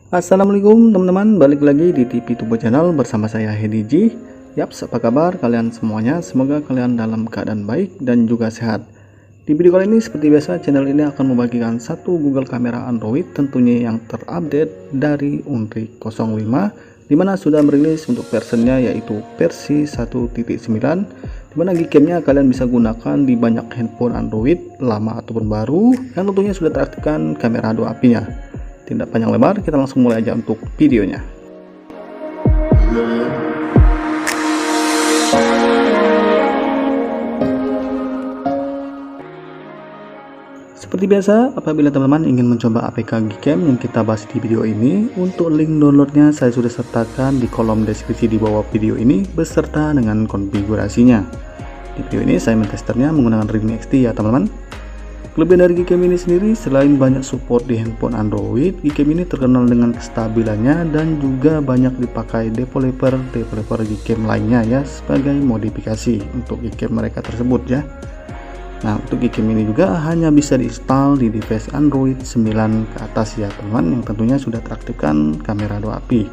Assalamualaikum teman-teman, balik lagi di TV Tubo Channel bersama saya Hedi G. Yaps, apa kabar kalian semuanya? Semoga kalian dalam keadaan baik dan juga sehat. Di video kali ini seperti biasa, channel ini akan membagikan satu Google Kamera Android tentunya yang terupdate dari Unreal 05, dimana sudah merilis untuk versionnya yaitu versi 1.9, dimana Gcam-nya kalian bisa gunakan di banyak handphone Android lama ataupun baru yang tentunya sudah teraktifkan kamera 2 API-nya. Tidak panjang lebar, kita langsung mulai aja untuk videonya. Seperti biasa, apabila teman-teman ingin mencoba APK Gcam yang kita bahas di video ini, untuk link downloadnya saya sudah sertakan di kolom deskripsi di bawah video ini beserta dengan konfigurasinya. Di video ini saya mentesternya menggunakan Realme XT ya teman-teman. Kelebihan dari Gcam ini sendiri, selain banyak support di handphone Android, Gcam ini terkenal dengan kestabilannya dan juga banyak dipakai developer Gcam lainnya ya, sebagai modifikasi untuk Gcam mereka tersebut ya. Nah, untuk Gcam ini juga hanya bisa diinstal di device Android 9 ke atas ya teman, yang tentunya sudah teraktifkan kamera 2 API.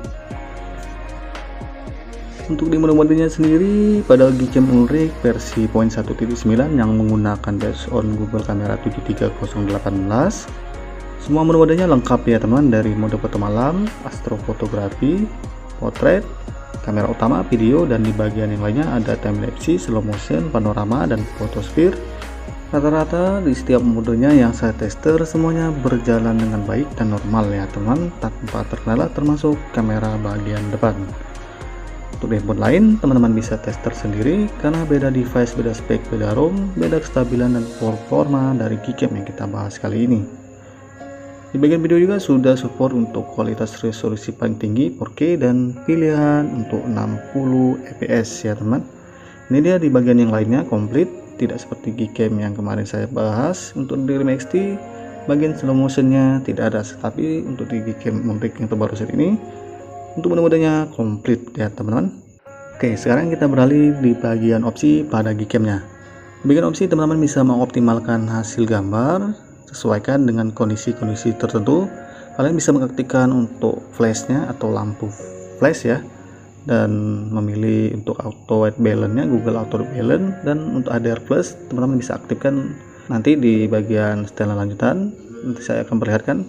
Untuk di mode-modenya sendiri, pada Gcam Unreal versi 1.9 yang menggunakan based on Google Kamera 73018, semua mode-modenya lengkap ya teman, dari mode foto malam, astrofotografi, potret, kamera utama, video, dan di bagian yang lainnya ada timelapse, slow motion, panorama, dan photosphere. Rata-rata di setiap modenya yang saya tester semuanya berjalan dengan baik dan normal ya teman, tanpa terkendala termasuk kamera bagian depan. Untuk handphone lain, teman-teman bisa tester sendiri karena beda device, beda spek, beda ROM, beda kestabilan dan performa dari Gcam yang kita bahas kali ini. Di bagian video juga sudah support untuk kualitas resolusi paling tinggi 4K dan pilihan untuk 60 fps ya teman. Ini dia di bagian yang lainnya komplit, tidak seperti Gcam yang kemarin saya bahas. Untuk di Realme XT, bagian slow motionnya tidak ada, tapi untuk di Gcam Unreal yang terbaru saat ini, untuk mode-modenya komplit ya teman-teman. Oke, sekarang kita beralih di bagian opsi pada Gcam-nya. Di bagian opsi, teman-teman bisa mengoptimalkan hasil gambar sesuaikan dengan kondisi-kondisi tertentu. Kalian bisa mengaktifkan untuk flashnya atau lampu flash ya, dan memilih untuk auto white balance-nya Google Auto Balance, dan untuk HDR plus teman-teman bisa aktifkan nanti di bagian setelan lanjutan, nanti saya akan perlihatkan.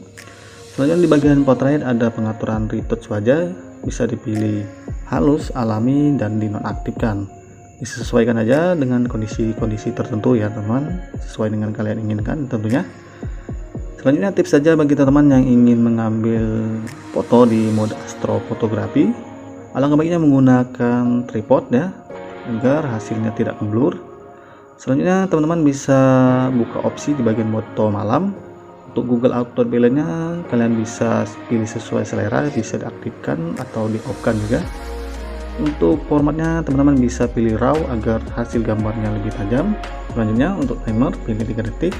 Selanjutnya di bagian portrait ada pengaturan retouch wajah, bisa dipilih halus, alami, dan dinonaktifkan. Disesuaikan aja dengan kondisi-kondisi tertentu ya teman, sesuai dengan kalian inginkan tentunya. Selanjutnya tips saja bagi teman-teman yang ingin mengambil foto di mode astrofotografi, alangkah baiknya menggunakan tripod ya, agar hasilnya tidak blur. Selanjutnya teman-teman bisa buka opsi di bagian foto malam. Untuk Google Auto Balance-nya kalian bisa pilih sesuai selera, bisa diaktifkan atau di off-kan juga. Untuk formatnya teman-teman bisa pilih RAW agar hasil gambarnya lebih tajam. Selanjutnya untuk timer pilih 3 detik,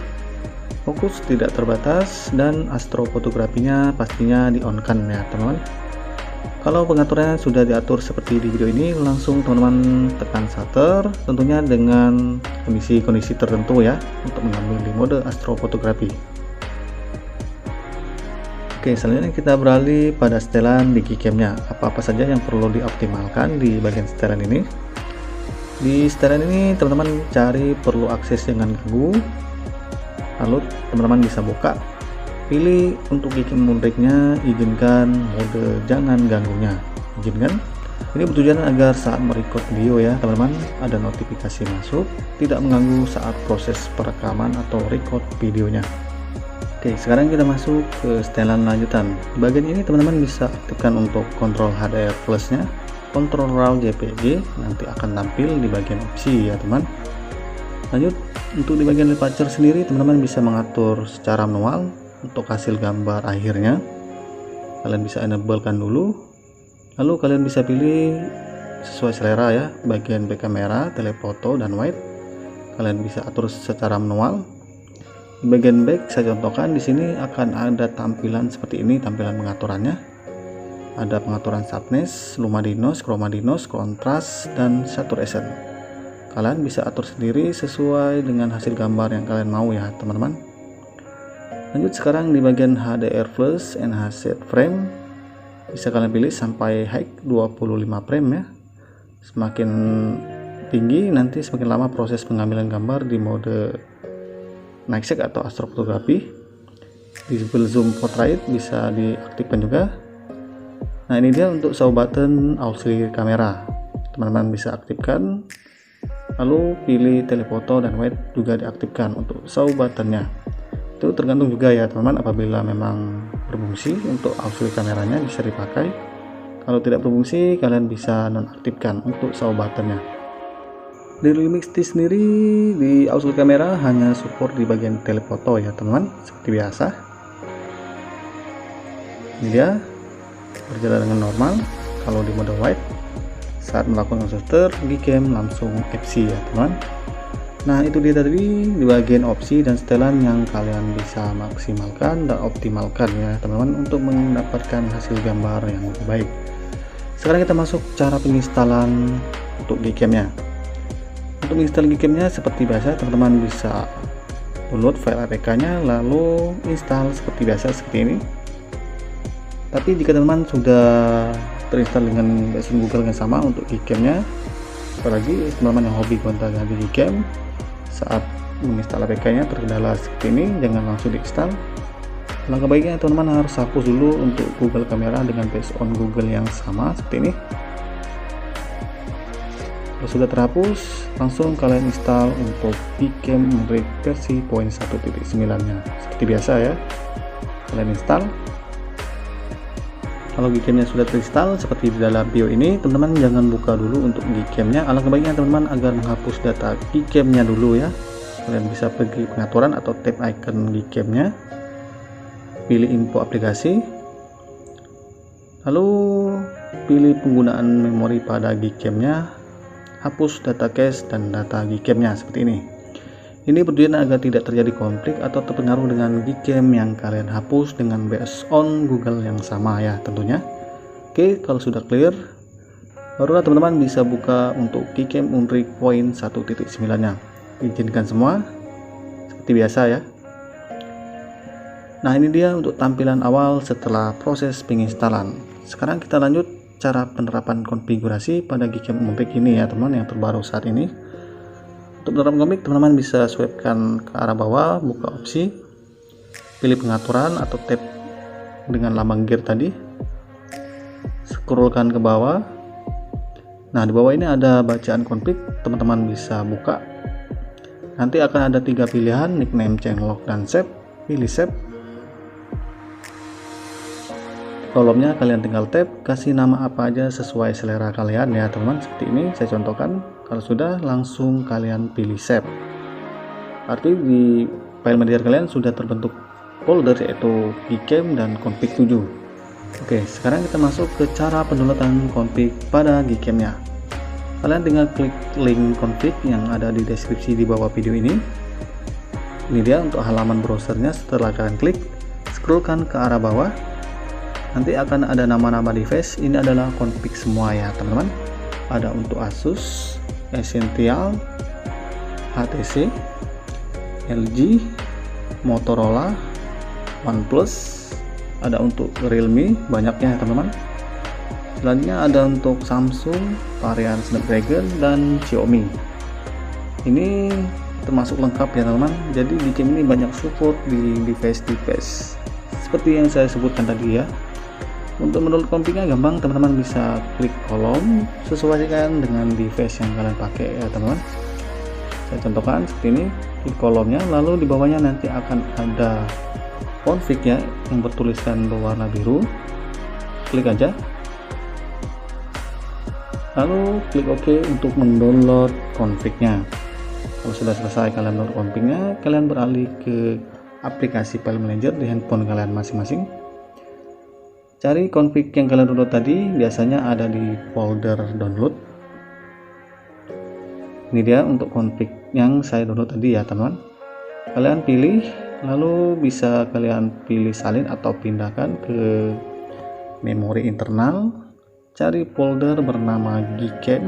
fokus tidak terbatas, dan astrofotografinya pastinya di on-kan ya teman-teman. Kalau pengaturannya sudah diatur seperti di video ini, langsung teman-teman tekan shutter, tentunya dengan kondisi-kondisi tertentu ya, untuk mengambil di mode astrofotografi. Oke, selanjutnya kita beralih pada setelan di Gcam-nya. Apa-apa saja yang perlu dioptimalkan di bagian setelan ini? Di setelan ini teman-teman cari perlu akses dengan ganggu, lalu teman-teman bisa buka, pilih untuk Gcam Unreal-nya, izinkan mode jangan ganggunya, izinkan. Ini bertujuan agar saat merecord video ya teman-teman, ada notifikasi masuk, tidak mengganggu saat proses perekaman atau record videonya. Oke, sekarang kita masuk ke setelan lanjutan. Di bagian ini teman-teman bisa aktifkan untuk kontrol HDR plus-nya, kontrol RAW JPG, nanti akan tampil di bagian opsi ya teman. Lanjut, untuk di bagian aperture sendiri teman-teman bisa mengatur secara manual untuk hasil gambar akhirnya. Kalian bisa enablekan dulu, lalu kalian bisa pilih sesuai selera ya, bagian back kamera, telefoto, dan wide. Kalian bisa atur secara manual. Di bagian back saya contohkan, di sini akan ada tampilan seperti ini, tampilan pengaturannya. Ada pengaturan sharpness, luminance, chromatinos, kontras, dan saturation. Kalian bisa atur sendiri sesuai dengan hasil gambar yang kalian mau ya teman-teman. Lanjut sekarang di bagian HDR plus enhanced frame, Bisa kalian pilih sampai high 25 frame ya. Semakin tinggi nanti semakin lama proses pengambilan gambar di mode night shot atau astrofotografi. Visible zoom portrait bisa diaktifkan juga. Nah, ini dia untuk show button auxiliary kamera, teman-teman bisa aktifkan. Lalu pilih telefoto dan wide juga diaktifkan untuk show buttonnya. Itu tergantung juga ya teman-teman, apabila memang berfungsi untuk auxiliary kameranya bisa dipakai. Kalau tidak berfungsi kalian bisa nonaktifkan untuk show buttonnya. Di Realme X sendiri di auxiliary kamera hanya support di bagian telefoto ya teman-teman, seperti biasa. Ini dia berjalan dengan normal. Kalau di mode wide saat melakukan shutter Gcam langsung FC ya teman. Nah, itu dia tadi di bagian opsi dan setelan yang kalian bisa maksimalkan dan optimalkan ya teman-teman untuk mendapatkan hasil gambar yang lebih baik. Sekarang kita masuk cara penginstalan untuk Gcam-nya. Untuk menginstal Gcam-nya seperti biasa teman-teman bisa download file APK-nya lalu install seperti biasa seperti ini. Tapi jika teman-teman sudah terinstall dengan versi Google yang sama untuk Gcam-nya, apalagi teman-teman yang hobi gonta-ganti Gcam, saat menginstal APK-nya terkendala seperti ini, jangan langsung diinstal. Langkah baiknya teman-teman harus hapus dulu untuk Google Kamera dengan based on Google yang sama seperti ini. Kalau sudah terhapus, langsung kalian install untuk Gcam Moonrig versi 1.9-nya seperti biasa ya. Kalian install. Kalau Gcam-nya sudah terinstall seperti di dalam video ini, teman-teman jangan buka dulu untuk Gcam-nya. Alangkah baiknya teman-teman agar menghapus data Gcam-nya dulu ya. Kalian bisa pergi pengaturan atau tap icon Gcam-nya, pilih info aplikasi, lalu pilih penggunaan memori pada Gcam-nya, hapus data cache dan data Gcam-nya seperti ini. Ini bertujuan agar tidak terjadi konflik atau terpengaruh dengan Gcam yang kalian hapus dengan based on Google yang sama ya tentunya. Oke, kalau sudah clear, barulah teman-teman bisa buka untuk Gcam Moonrig Point 1.9-nya. Izinkan semua seperti biasa ya. Nah, ini dia untuk tampilan awal setelah proses penginstalan. Sekarang kita lanjut cara penerapan konfigurasi pada Gcam Moonrig ini ya teman-teman yang terbaru saat ini. Untuk menerapkan komik, teman-teman bisa swipe-kan ke arah bawah, buka opsi, pilih pengaturan atau tab dengan lambang gear tadi, scrollkan ke bawah. Nah, di bawah ini ada bacaan config, teman-teman bisa buka. Nanti akan ada 3 pilihan, nickname, changelog, dan save. Pilih save. Kolomnya kalian tinggal tab, kasih nama apa aja sesuai selera kalian ya teman-teman. Seperti ini saya contohkan. Kalau sudah, langsung kalian pilih save. Arti di file manager kalian sudah terbentuk folder yaitu Gcam dan config 7. Oke, sekarang kita masuk ke cara pendownloadan config pada Gcam-nya. Kalian tinggal klik link config yang ada di deskripsi di bawah video ini. Ini dia untuk halaman browsernya. Setelah kalian klik, scrollkan ke arah bawah. Nanti akan ada nama-nama device. Ini adalah config semua ya teman-teman. Ada untuk Asus, Essential, HTC, LG, Motorola, OnePlus, ada untuk Realme, banyaknya ya teman-teman. Selanjutnya ada untuk Samsung, varian Snapdragon, dan Xiaomi. Ini termasuk lengkap ya teman-teman. Jadi Gcam ini banyak support di device-device seperti yang saya sebutkan tadi ya. Untuk mendownload config-nya gampang, teman-teman bisa klik kolom, sesuaikan dengan device yang kalian pakai ya teman-teman. Saya contohkan seperti ini, klik kolomnya, lalu di bawahnya nanti akan ada config ya yang bertuliskan berwarna biru. Klik aja, lalu klik OK untuk mendownload config-nya. Kalau sudah selesai kalian download config-nya, kalian beralih ke aplikasi file manager di handphone kalian masing-masing. Cari config yang kalian download tadi, biasanya ada di folder download. Ini dia untuk config yang saya download tadi ya teman-teman. Kalian pilih, lalu bisa kalian pilih salin atau pindahkan ke memori internal. Cari folder bernama Gcam.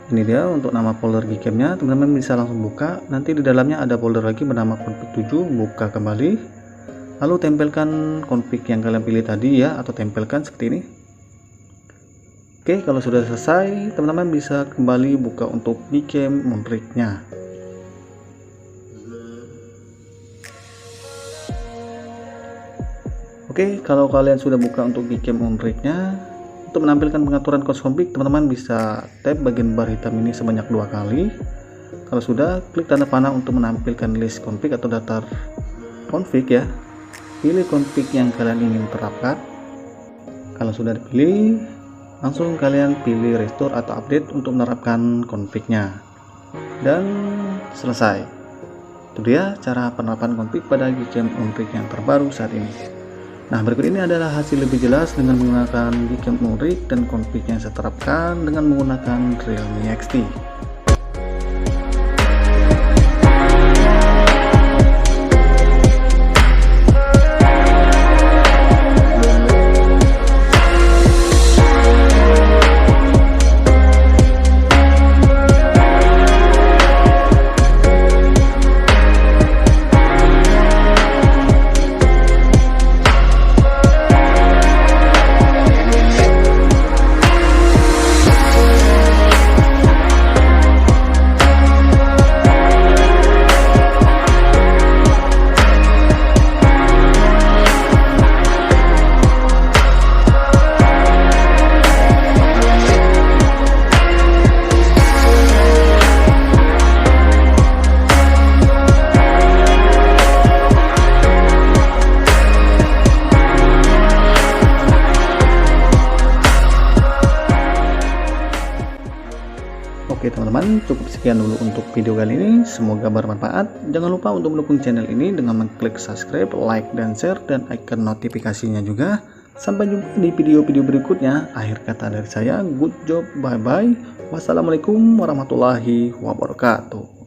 Ini dia untuk nama folder Gcam-nya, teman-teman bisa langsung buka. Nanti di dalamnya ada folder lagi bernama config 7, buka kembali. Lalu tempelkan config yang kalian pilih tadi ya, atau tempelkan seperti ini. Oke, kalau sudah selesai, teman-teman bisa kembali buka untuk Gcam Moonrig-nya. Oke, kalau kalian sudah buka untuk Gcam Moonrig-nya, untuk menampilkan pengaturan cost config, teman-teman bisa tap bagian bar hitam ini sebanyak 2 kali. Kalau sudah, klik tanda panah untuk menampilkan list config atau daftar config ya. Pilih config yang kalian ingin terapkan. Kalau sudah dipilih, langsung kalian pilih restore atau update untuk menerapkan config-nya. Dan selesai. Itu dia cara penerapan config pada Gcam Moonrig yang terbaru saat ini. Nah, berikut ini adalah hasil lebih jelas dengan menggunakan Gcam Moonrig dan config yang saya terapkan dengan menggunakan Realme XT. Oke teman-teman, cukup sekian dulu untuk video kali ini, semoga bermanfaat. Jangan lupa untuk mendukung channel ini dengan mengklik subscribe, like, dan share, dan icon notifikasinya juga. Sampai jumpa di video-video berikutnya. Akhir kata dari saya, good job, bye-bye. Wassalamualaikum warahmatullahi wabarakatuh.